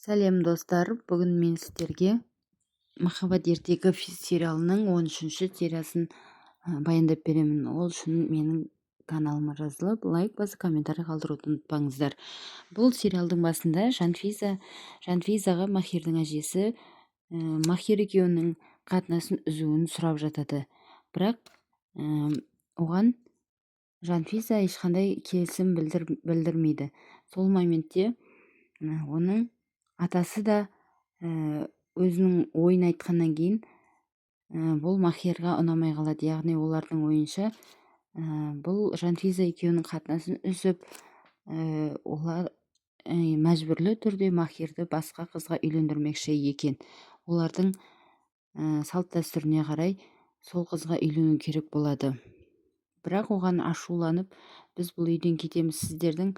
Сәлем достар, бүгін мен сіздерге Махаббат ертегі сериалының 13-ші сериясын баяндап беремін. Ол үшін менің каналыма жазылып, лайк басып, комментарий қалдыруды ұмытпаңыздар. Бұл сериалдың басында Жанфизаға Махирдің әжесі Махир екеуінің қатынасын үзуін сұрап жатады. Бірақ оған Жанфиза ешқандай келісім білдірмейді. Сол моментте оның атасы да өзінің ойын айтқаннан кейін бұл Махирға ұнамай қалады. Яғни олардың ойынша бұл Жанфиза екеуінің қатынасын үзіп, олар мәжбүрлі түрде Махирді басқа қызға үйлендірмекші екен. Олардың салт дәстүріне қарай сол қызға үйлену керек болады. Бірақ оған ашуланып, біз бұл үйден кетеміз, сіздердің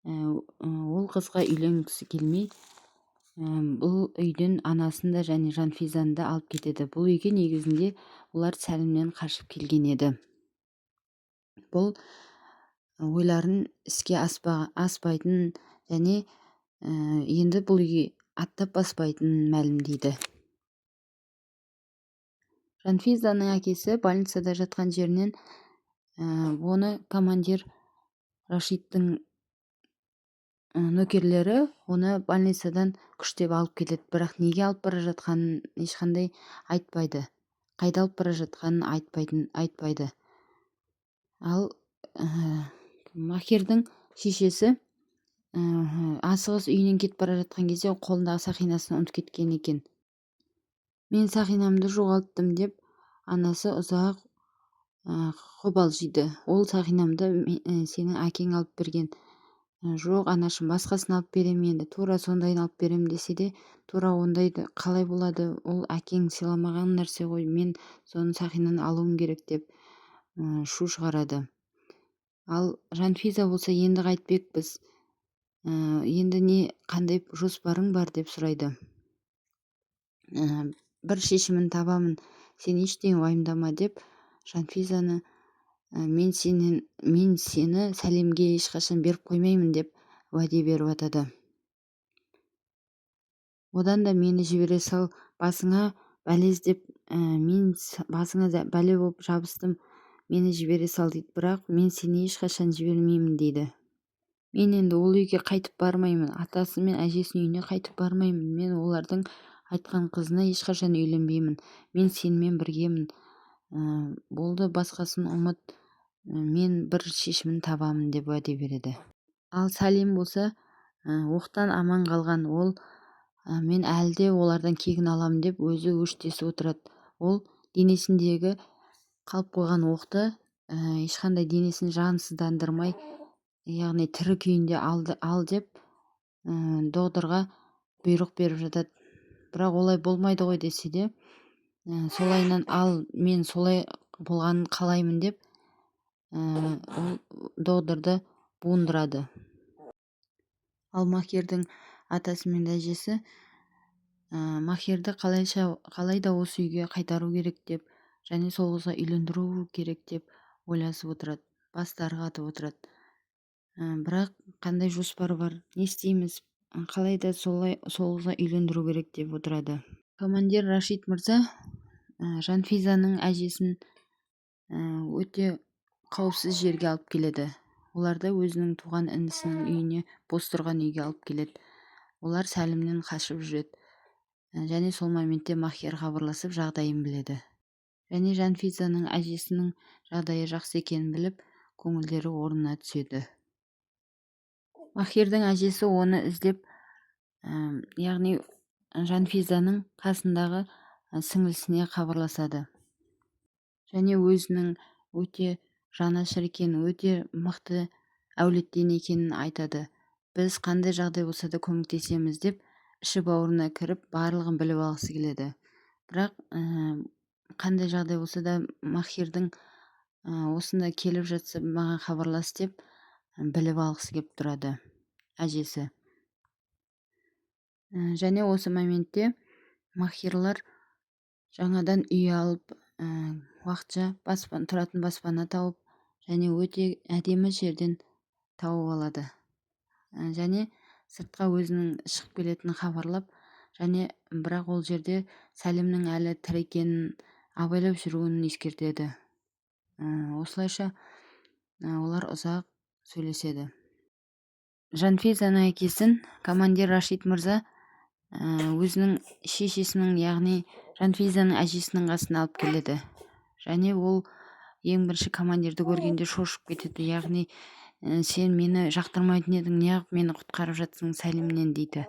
ол қызға үйленгісі келмей, бұл үйден анасын да және Жанфизаны да алып кетеді. Бұл үйге негізінде олар Сәлімнен қашып келген еді. Бұл ойларын іске аспайтын және енді бұл үйге аттап баспайтынын мәлімдейді. Жанфизаның әкесі больницада жатқан жерінен оны командир Рашидтің нөкерлері оны больницадан күштеп алып кетеді. Бірақ неге алып бара жатқанын ешқандай айтпайды. Қайда алып бара жатқанын айтпайды. Ал Махирдің шешесі асығыс үйінен кетіп бара жатқан кезде қолындағы сақинасын ұмытып кеткен екен. Мен сақинамды жоғалттым деп анасы ұзақ қобалжиды. Ол сақинамды сенің әкең алып берген. Жоқ, анашым, басқасын алып берем енді, тура сондайын алып берем десе де, тура ондайды қалай болады, ол әкең сыйламаған нәрсе ғой, мен соны сақинаны алуым керек деп шу шығарады. Ал Жанфиза болса, енді қайтпекпіз, енді қандай жоспарың бар деп сұрайды. Бір шешімін табамын, сен ештеңе уайымдама деп Жанфизаны мен сені Сәлемге ешқашан беріп қоймаймын деп уәде беріп атады. Одан да мені жібере сал, басыңа бәле іздеп, мен басыңа бәле болып жабыстым, мені жібере сал дейді. Бірақ мен сені ешқашан жібермеймін дейді. Мен енді ол үйге қайтып бармаймын, атасы мен әжесінің үйіне қайтып бармаймын, мен олардың айтқан қызына ешқашан үйленбеймін, мен сенімен біргемін, болды, басқасын ұмыт, мен бір шешімін табамын деп уәде береді. Ал Сәлем болса, оқтан аман қалған, ол мен әлі де олардан кегін аламын деп өзі өштесіп отырады. Ол денесіндегі қалып қойған оқты ешқандай денесін жансыздандырмай, яғни тірі күйінде ал деп доғдырға бұйрық беріп жатады. Бірақ олай болмайды ғой десе де, солайынан ал, мен солай болғанын қалаймын деп ол доғдырды буындырады. Ал Махирдің атасы мен әжесі Махирді қалайда осы үйге қайтару керек деп, және сол қызға үйлендіру керек деп ойласып отырады, бастары қатып отырады. Бірақ қандай жоспар бар, не істейміз, қалайда сол қызға үйлендіру керек деп отырады. Командир Рашид мырза Жанфизаның әжесін өте қауіпсіз жерге алып келеді. Оларды өзінің туған інісінің үйіне, бос тұрған үйге алып келеді. Олар Сәлімнен қашып жүреді. Және сол моментте Махир хабарласып жағдайын біледі. Және Жанфизаның әжесінің жағдайы жақсы екенін біліп, көңілдері орнына түседі. Махирдің әжесі оны іздеп, яғни Жанфизаның қасындағы сіңлісіне хабарласады. Және өзінің өте жанашыр екенін, өте мықты әулеттен екенін айтады. Біз қандай жағдай болса да көмектесеміз деп, іші бауырына кіріп, барлығын біліп алғысы келеді. Бірақ қандай жағдай болса да Махирдің осында келіп жатса маған хабарлас деп біліп алғысы келіп тұрады әжесі. Және осы моментте Махирлар жаңадан үй алып, уақытша тұратын баспана тауып, және өте әдемі жерден тауып алады. Және сыртқа өзінің шығып келетінін хабарлап, және бірақ ол жерде Сәлімнің әлі тірі екенін абайлап жүруін ескертеді. Осылайша олар ұзақ сөйлеседі. Жанфизаның әкесін командир Рашид мырза өзінің шешесінің, яғни Жанфизаның әжесінің қасына алып келеді. Және ол ең бірінші командирді көргенде шошып кетеді. Яғни сен мені жақтырмайтын едің, неғып мені құтқарып жатсың Сәлімнен дейді.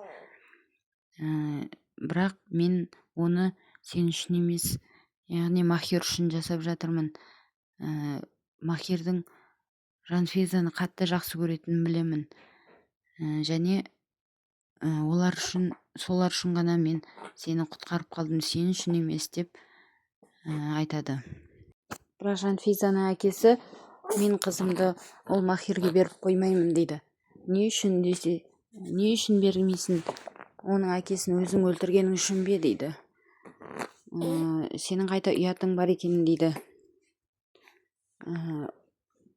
Бірақ мен оны сен үшін емес, яғни Махир үшін жасап жатырмын. Махирдің Жанфизаны қатты жақсы көретінін білемін. Және солар үшін ғана мен сені құтқарып қалдым, сен үшін емес деп айтады. Бірақ Жанфизаның әкесі мен қызымды ол Махирге беріп қоймаймын дейді. Не үшін десе, не үшін бермейсің? Оның әкесін өзің өлтіргенің үшін бе дейді. Сенің қайта ұятың бар екенін дейді.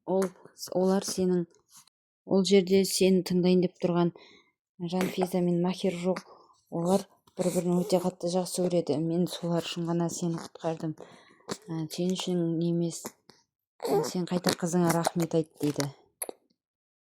Олар сенің ол жерде сені тыңдайын деп тұрған Жанфиза мен Махир жоқ. Олар бір-бірін өте қатты жақсы көреді. Мен солар үшін ғана сені құтқардым. Сен үшін емес. Сен қайта қызыңа рахмет айт дейді.